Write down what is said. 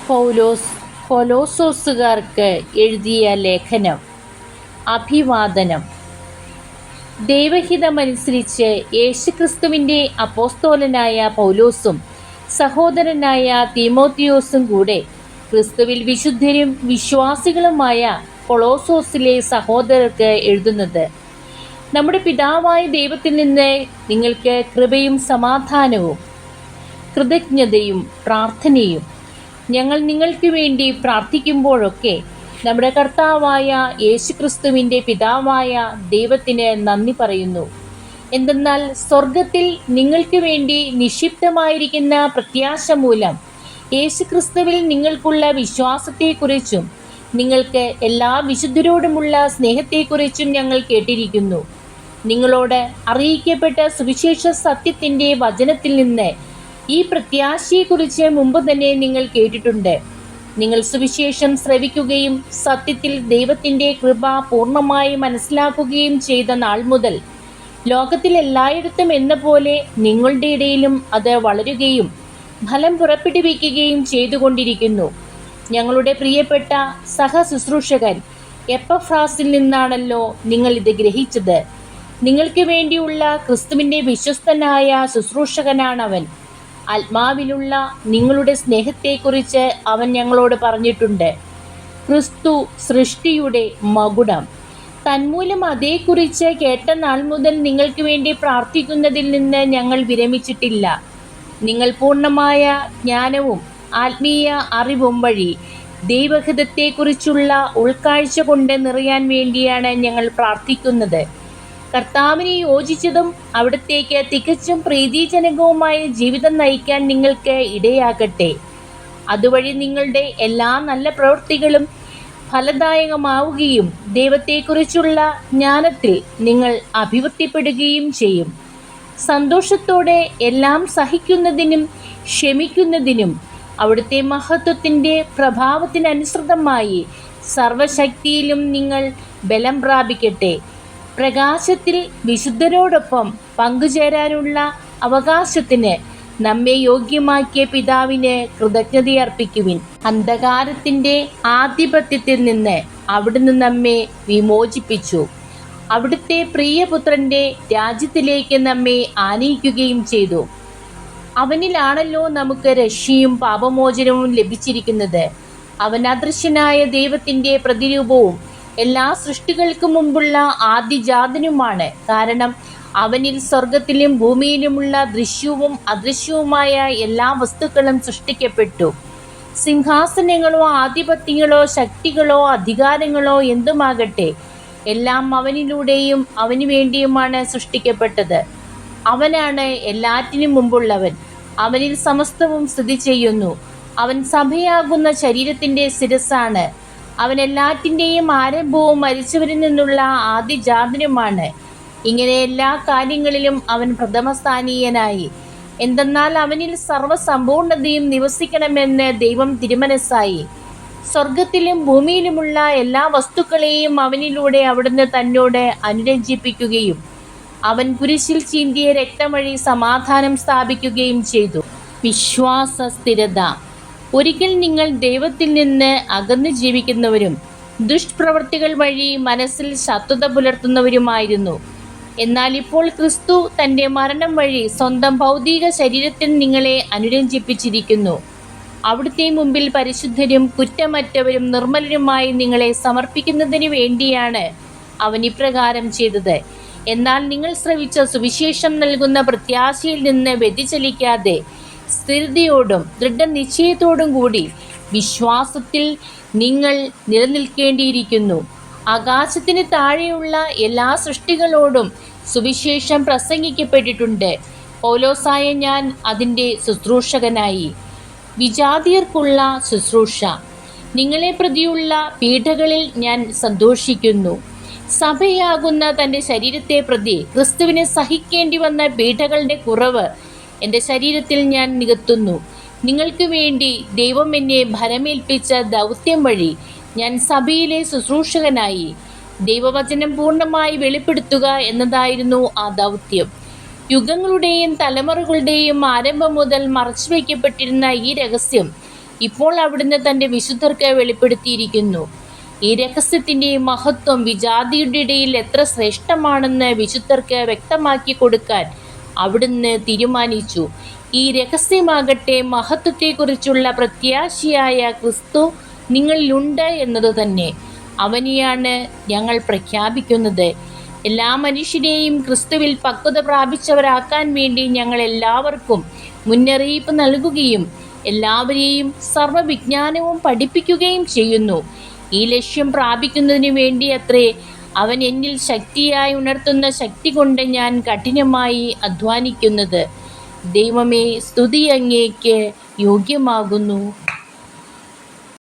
പൗലോസ് കൊലോസ്സോസുകാർക്ക് എഴുതിയ ലേഖനം. അഭിവാദനം. ദൈവഹിതമനുസരിച്ച് യേശുക്രിസ്തുവിൻ്റെ അപ്പോസ്തോലനായ പൗലോസും സഹോദരനായ തീമോത്തിയോസും കൂടെ ക്രിസ്തുവിൽ വിശുദ്ധരും വിശ്വാസികളുമായ കൊളോസോസിലെ സഹോദരർക്ക് എഴുതുന്നത്. നമ്മുടെ പിതാവായ ദൈവത്തിൽ നിന്ന് നിങ്ങൾക്ക് കൃപയും സമാധാനവും കൃതജ്ഞതയും പ്രാർത്ഥനയും. ഞങ്ങൾ നിങ്ങൾക്ക് വേണ്ടി പ്രാർത്ഥിക്കുമ്പോഴൊക്കെ നമ്മുടെ കർത്താവായ യേശുക്രിസ്തുവിൻ്റെ പിതാവായ ദൈവത്തിന് നന്ദി പറയുന്നു. എന്തെന്നാൽ സ്വർഗത്തിൽ നിങ്ങൾക്ക് വേണ്ടി നിക്ഷിപ്തമായിരിക്കുന്ന പ്രത്യാശ മൂലം യേശുക്രിസ്തുവിൽ നിങ്ങൾക്കുള്ള വിശ്വാസത്തെക്കുറിച്ചും നിങ്ങൾക്ക് എല്ലാ വിശുദ്ധരോടുമുള്ള സ്നേഹത്തെക്കുറിച്ചും ഞങ്ങൾ കേട്ടിരിക്കുന്നു. നിങ്ങളോട് അറിയിക്കപ്പെട്ട സുവിശേഷ സത്യത്തിൻ്റെ വചനത്തിൽ നിന്ന് ഈ പ്രത്യാശയെക്കുറിച്ച് മുമ്പ് തന്നെ നിങ്ങൾ കേട്ടിട്ടുണ്ട്. നിങ്ങൾ സുവിശേഷം ശ്രവിക്കുകയും സത്യത്തിൽ ദൈവത്തിൻ്റെ കൃപ പൂർണ്ണമായി മനസ്സിലാക്കുകയും ചെയ്ത നാൾ മുതൽ ലോകത്തിൽ എല്ലായിടത്തും എന്ന പോലെ നിങ്ങളുടെ ഇടയിലും അത് വളരുകയും ഫലം പുറപ്പെടുവിക്കുകയും ചെയ്തുകൊണ്ടിരിക്കുന്നു. ഞങ്ങളുടെ പ്രിയപ്പെട്ട സഹശുശ്രൂഷകൻ എപ്പഫ്രാസിൽ നിന്നാണല്ലോ നിങ്ങൾ ഇത് ഗ്രഹിച്ചത്. നിങ്ങൾക്ക് വേണ്ടിയുള്ള ക്രിസ്തുവിൻ്റെ വിശ്വസ്തനായ ശുശ്രൂഷകനാണവൻ. ആത്മാവിലുള്ള നിങ്ങളുടെ സ്നേഹത്തെക്കുറിച്ച് അവൻ ഞങ്ങളോട് പറഞ്ഞിട്ടുണ്ട്. ക്രിസ്തു സൃഷ്ടിയുടെ മകുടം. തന്മൂലം അതേക്കുറിച്ച് കേട്ട നാൾ മുതൽ നിങ്ങൾക്ക് വേണ്ടി പ്രാർത്ഥിക്കുന്നതിൽ നിന്ന് ഞങ്ങൾ വിരമിച്ചിട്ടില്ല. നിങ്ങൾ പൂർണ്ണമായ ജ്ഞാനവും ആത്മീയ അറിവും വഴി ദൈവഹിതത്തെക്കുറിച്ചുള്ള ഉൾക്കാഴ്ച കൊണ്ട് നിറയാൻ വേണ്ടിയാണ് ഞങ്ങൾ പ്രാർത്ഥിക്കുന്നത്. കർത്താവിന് യോജിച്ചതും അവിടത്തേക്ക് തികച്ചും പ്രീതിജനകവുമായ ജീവിതം നയിക്കാൻ നിങ്ങൾക്ക് ഇടയാകട്ടെ. അതുവഴി നിങ്ങളുടെ എല്ലാ നല്ല പ്രവൃത്തികളും ഫലദായകമാവുകയും ദൈവത്തെക്കുറിച്ചുള്ള ജ്ഞാനത്തിൽ നിങ്ങൾ അഭിവൃദ്ധിപ്പെടുകയും ചെയ്യും. സന്തോഷത്തോടെ എല്ലാം സഹിക്കുന്നതിനും ക്ഷമിക്കുന്നതിനും അവിടുത്തെ മഹത്വത്തിൻ്റെ പ്രഭാവത്തിനനുസൃതമായി സർവശക്തിയിലും നിങ്ങൾ ബലം പ്രാപിക്കട്ടെ. പ്രകാശത്തിൽ വിശുദ്ധരോടൊപ്പം പങ്കുചേരാനുള്ള അവകാശത്തിന് നമ്മെ യോഗ്യമാക്കിയ പിതാവിന് കൃതജ്ഞതയർപ്പിക്കുവിൻ. അന്ധകാരത്തിൻ്റെ ആധിപത്യത്തിൽ നിന്ന് അവിടുന്ന് നമ്മെ വിമോചിപ്പിച്ചു. അവിടുത്തെ പ്രിയപുത്രൻ്റെ രാജ്യത്തിലേക്ക് നമ്മെ ആനയിക്കുകയും ചെയ്തു. അവനിലാണല്ലോ നമുക്ക് രക്ഷയും പാപമോചനവും ലഭിച്ചിരിക്കുന്നത്. അവൻ അദൃശ്യനായ ദൈവത്തിൻ്റെ പ്രതിരൂപവും എല്ലാ സൃഷ്ടികൾക്കും മുമ്പുള്ള ആദിജാതനുമാണ്. കാരണം അവനിൽ സ്വർഗത്തിലും ഭൂമിയിലുമുള്ള ദൃശ്യവും അദൃശ്യവുമായ എല്ലാ വസ്തുക്കളും സൃഷ്ടിക്കപ്പെട്ടു. സിംഹാസനങ്ങളോ ആധിപത്യങ്ങളോ ശക്തികളോ അധികാരങ്ങളോ എന്തുമാകട്ടെ, എല്ലാം അവനിലൂടെയും അവന് വേണ്ടിയുമാണ് സൃഷ്ടിക്കപ്പെട്ടത്. അവനാണ് എല്ലാറ്റിനും മുമ്പുള്ളവൻ. അവനിൽ സമസ്തവും സ്ഥിതി ചെയ്യുന്നു. അവൻ സഭയാകുന്ന ശരീരത്തിൻ്റെ ശിരസ്സാണ്. അവൻ എല്ലാറ്റിൻ്റെയും ആരംഭവും മരിച്ചവരിൽ നിന്നുള്ള ആദിജാതനുമാണ്. ഇങ്ങനെ എല്ലാ കാര്യങ്ങളിലും അവൻ പ്രഥമസ്ഥാനീയനായി. എന്തെന്നാൽ അവനിൽ സർവ്വസമ്പൂർണതയും നിവസിക്കണമെന്ന് ദൈവം തിരുമനസ്സായി. സ്വർഗത്തിലും ഭൂമിയിലുമുള്ള എല്ലാ വസ്തുക്കളെയും അവനിലൂടെ അവിടുന്ന് തന്നോട് അനുരഞ്ജിപ്പിക്കുകയും അവൻ കുരിശിൽ ചീന്തിയ രക്തം വഴി സമാധാനം സ്ഥാപിക്കുകയും ചെയ്തു. വിശ്വാസ സ്ഥിരത. ഒരിക്കൽ നിങ്ങൾ ദൈവത്തിൽ നിന്ന് അകന്നു ജീവിക്കുന്നവരും ദുഷ്പ്രവൃത്തികൾ വഴി മനസ്സിൽ ശത്രുത പുലർത്തുന്നവരുമായിരുന്നു. എന്നാൽ ഇപ്പോൾ ക്രിസ്തു തൻ്റെ മരണം വഴി സ്വന്തം ഭൗതിക ശരീരത്തിൽ നിങ്ങളെ അനുരഞ്ജിപ്പിച്ചിരിക്കുന്നു. അവിടുത്തെ മുമ്പിൽ പരിശുദ്ധരും കുറ്റമറ്റവരും നിർമ്മലരുമായി നിങ്ങളെ സമർപ്പിക്കുന്നതിന് വേണ്ടിയാണ് അവൻ ഇപ്രകാരം ചെയ്തത്. എന്നാൽ നിങ്ങൾ ശ്രവിച്ച സുവിശേഷം നൽകുന്ന പ്രത്യാശയിൽ നിന്ന് വ്യതിചലിക്കാതെ സ്ഥിരതയോടും ദൃഢനിശ്ചയത്തോടും കൂടി വിശ്വാസത്തിൽ നിങ്ങൾ നിലനിൽക്കേണ്ടിയിരിക്കുന്നു. ആകാശത്തിന് താഴെയുള്ള എല്ലാ സൃഷ്ടികളോടും സുവിശേഷം പ്രസംഗിക്കപ്പെട്ടിട്ടുണ്ട്. പൗലോസായ ഞാൻ അതിൻ്റെ ശുശ്രൂഷകനായി. വിജാതിയർക്കുള്ള ശുശ്രൂഷ. നിങ്ങളെ പ്രതിയുള്ള പീഡകളിൽ ഞാൻ സന്തോഷിക്കുന്നു. സഭയാകുന്ന തൻ്റെ ശരീരത്തെ പ്രതി ക്രിസ്തുവിനെ സഹിക്കേണ്ടി വന്ന പീഡകളുടെ കുറവ് എൻ്റെ ശരീരത്തിൽ ഞാൻ നികത്തുന്നു. നിങ്ങൾക്ക് വേണ്ടി ദൈവം എന്നെ ഭരമേൽപ്പിച്ച ദൗത്യം വഴി ഞാൻ സഭയിലെ ശുശ്രൂഷകനായി. ദൈവവചനം പൂർണ്ണമായി വെളിപ്പെടുത്തുക എന്നതായിരുന്നു ആ ദൗത്യം. യുഗങ്ങളുടെയും തലമുറകളുടെയും ആരംഭം മുതൽ മറച്ചുവെക്കപ്പെട്ടിരുന്ന ഈ രഹസ്യം ഇപ്പോൾ അവിടുന്ന് തൻ്റെ വിശുദ്ധർക്ക് വെളിപ്പെടുത്തിയിരിക്കുന്നു. ഈ രഹസ്യത്തിൻ്റെ മഹത്വം വിജാതിയുടെ ഇടയിൽ എത്ര ശ്രേഷ്ഠമാണെന്ന് വിശുദ്ധർക്ക് വ്യക്തമാക്കി കൊടുക്കാൻ അവിടുന്ന് തീരുമാനിച്ചു. ഈ രഹസ്യമാകട്ടെ മഹത്വത്തെക്കുറിച്ചുള്ള പ്രത്യാശയായ ക്രിസ്തു നിങ്ങളിലുണ്ട് എന്നത് തന്നെ. അവനെയാണ് ഞങ്ങൾ പ്രഖ്യാപിക്കുന്നത്. എല്ലാ മനുഷ്യരെയും ക്രിസ്തുവിൽ പക്വത പ്രാപിച്ചവരാക്കാൻ വേണ്ടി ഞങ്ങൾ എല്ലാവർക്കും മുന്നറിയിപ്പ് നൽകുകയും എല്ലാവരെയും സർവ്വവിജ്ഞാനവും പഠിപ്പിക്കുകയും ചെയ്യുന്നു. ഈ ലക്ഷ്യം പ്രാപിക്കുന്നതിനു വേണ്ടി അത്രേ അവൻ എന്നിൽ ശക്തിയായി ഉണർത്തുന്ന ശക്തി കൊണ്ട് ഞാൻ കഠിനമായി അധ്വാനിക്കുന്നത്. ദൈവമേ, സ്തുതി അങ്ങേക്ക് യോഗ്യമാകുന്നു.